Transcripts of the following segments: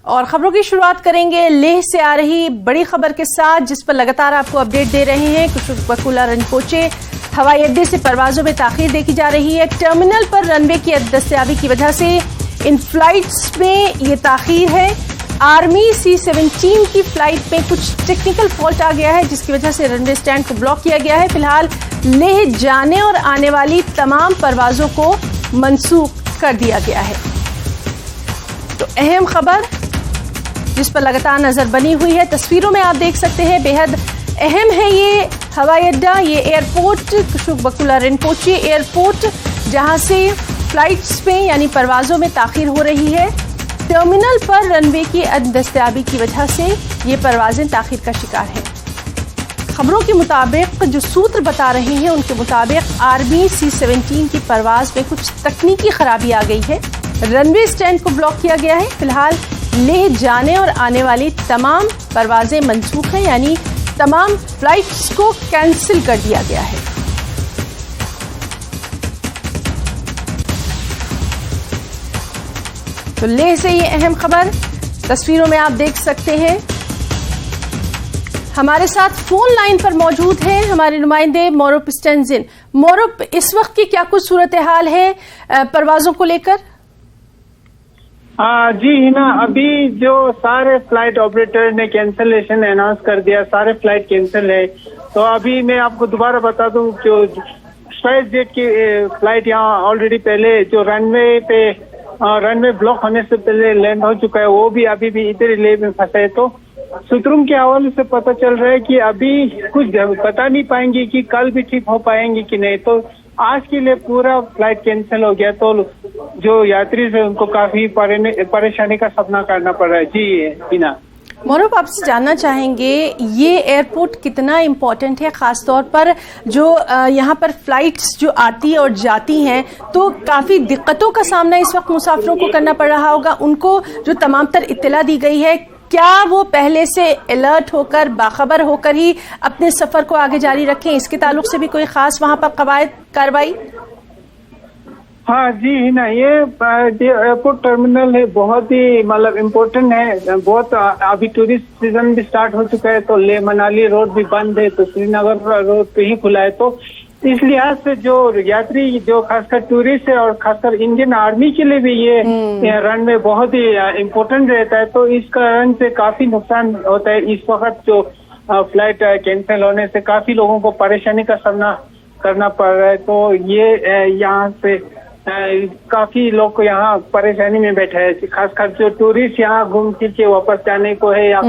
और खबरों की शुरुआत करेंगे लेह से आ रही बड़ी खबर के साथ, जिस पर लगातार आपको अपडेट दे रहे हैं। खुशबू बकुला रिनपोचे हवाई अड्डे से परवाजों में ताखीर देखी जा रही है। टर्मिनल पर रनवे की दस्तयाबी की वजह से इन फ्लाइट्स में ये ताखीर है। आर्मी C-17 की फ्लाइट में कुछ टेक्निकल फॉल्ट आ गया है, जिसकी वजह से रनवे स्टैंड को ब्लॉक किया गया है। फिलहाल लेह जाने और आने वाली तमाम परवाजों को मंसूख कर दिया गया है। तो अहम खबर जिस पर लगातार नजर बनी हुई है, तस्वीरों में आप देख सकते हैं, बेहद अहम है ये हवाई अड्डा, ये एयरपोर्ट खुशबू बकुला रिनपोचे एयरपोर्ट, जहां से फ्लाइट्स में यानी परवाजों में ताखीर हो रही है। टर्मिनल पर रनवे की दस्तयाबी की वजह से ये परवाजें ताखीर का शिकार हैं। खबरों के मुताबिक जो सूत्र बता रहे हैं, उनके मुताबिक आर्मी C-17 की परवाज में कुछ तकनीकी खराबी आ गई है। रनवे स्टैंड को ब्लॉक किया गया है। फिलहाल ले जाने और आने वाली तमाम परवाजें मंसूख हैं, यानी तमाम फ्लाइट्स को कैंसिल कर दिया गया है। तो लेह से ये अहम खबर तस्वीरों में आप देख सकते हैं। हमारे साथ फोन लाइन पर मौजूद हैं हमारे नुमाइंदे मोरुप स्टेंजिन। मोरुप, इस वक्त की क्या कुछ सूरत हाल है परवाजों को लेकर? जी हिना, अभी जो सारे फ्लाइट ऑपरेटर ने कैंसलेशन अनाउंस कर दिया, सारे फ्लाइट कैंसिल है। तो अभी मैं आपको दोबारा बता दूं जो स्पाइस जेट की फ्लाइट यहाँ ऑलरेडी पहले जो रनवे ब्लॉक होने से पहले लैंड हो चुका है, वो भी अभी भी इधर लेह में फंसा है। तो सूत्रों के हवाले से पता चल रहा है कि अभी कुछ बता नहीं पाएंगे कि कल भी ठीक हो पाएंगे कि नहीं। तो आज के लिए पूरा फ्लाइट कैंसिल हो गया, तो जो यात्री है उनको काफी परेशानी का सामना करना पड़ रहा है। जी हिना, मोरुप, आपसे जानना चाहेंगे ये एयरपोर्ट कितना इम्पोर्टेंट है, खासतौर पर जो यहाँ पर फ्लाइट्स जो आती और जाती हैं, तो काफ़ी दिक्कतों का सामना इस वक्त मुसाफिरों को करना पड़ रहा होगा। उनको जो तमाम तर इत्तला दी गई है, क्या वो पहले से अलर्ट होकर बाखबर होकर ही अपने सफर को आगे जारी रखें? इसके ताल्लुक से भी कोई खास वहाँ पर कवायद कार्रवाई? हाँ जी ना, ये एयरपोर्ट टर्मिनल है, बहुत ही मतलब इम्पोर्टेंट है। बहुत अभी टूरिस्ट सीजन भी स्टार्ट हो चुका है, तो लेह मनाली रोड भी बंद है, तो श्रीनगर रोड पे ही खुला है। तो इस लिहाज से जो यात्री जो खासकर टूरिस्ट है और खासकर इंडियन आर्मी के लिए भी ये रनवे बहुत ही इम्पोर्टेंट रहता है। तो इस कारण से काफी नुकसान होता है। इस वक्त जो फ्लाइट कैंसिल होने से काफी लोगों को परेशानी का सामना करना पड़ रहा है। तो ये यहाँ से काफी लोग यहाँ परेशानी में बैठे हैं, खासकर जो टूरिस्ट यहाँ घूम फिर के वापस जाने को है या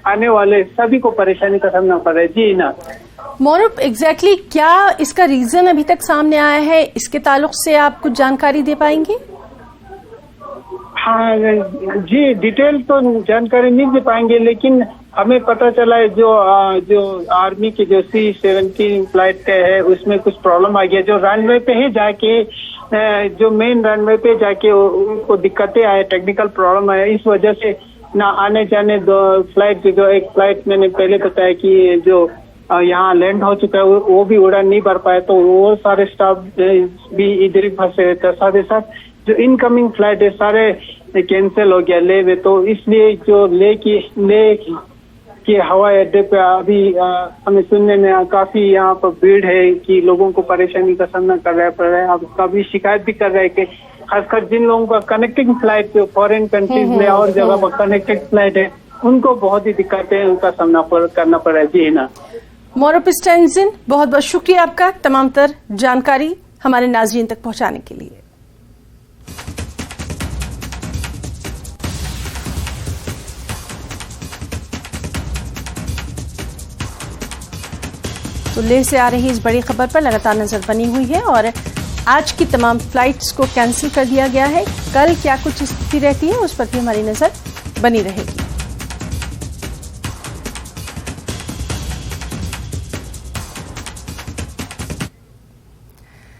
आने वाले सभी को परेशानी का सामना पड़ रहा है। जी ना मोरुप, एग्जैक्टली क्या इसका रीजन अभी तक सामने आया है? इसके ताल्लुक से आप कुछ जानकारी दे पाएंगे? हाँ जी, डिटेल तो जानकारी नहीं दे पाएंगे, लेकिन हमें पता चला है जो आर्मी की जो C-17 फ्लाइट है उसमें कुछ प्रॉब्लम आ गया। जो रनवे पे ही जाके जो मेन रनवे पे जाके उनको दिक्कतें आए, टेक्निकल प्रॉब्लम आए, इस वजह से ना आने जाने दो फ्लाइट, जो एक फ्लाइट मैंने पहले बताया कि जो यहाँ लैंड हो चुका है वो भी उड़ान नहीं भर पाए, तो वो सारे स्टाफ भी इधर ही फंसे रहते हैं। साथ ही साथ जो इनकमिंग फ्लाइट है सारे कैंसिल हो गया लेह में। तो इसलिए जो लेह के हवाई अड्डे पे अभी हमें सुनने में काफी यहाँ पर भीड़ है कि लोगों को परेशानी का सामना कर रहा पड़ रहा है। अब कभी शिकायत भी कर रहे हैं कि खासकर जिन लोगों का कनेक्टिंग फ्लाइट जो फॉरेन कंट्रीज में और जगह पर कनेक्टेड फ्लाइट है, उनको बहुत ही दिक्कतें उनका सामना करना पड़ रहा है। जी ना मोरुप स्टेंजिन, बहुत बहुत शुक्रिया आपका तमाम तर जानकारी हमारे नाज़रीन तक पहुंचाने के लिए। तो लेह से आ रही इस बड़ी खबर पर लगातार नजर बनी हुई है और आज की तमाम फ्लाइट्स को कैंसिल कर दिया गया है। कल क्या कुछ स्थिति रहती है उस पर भी हमारी नजर बनी रहेगी।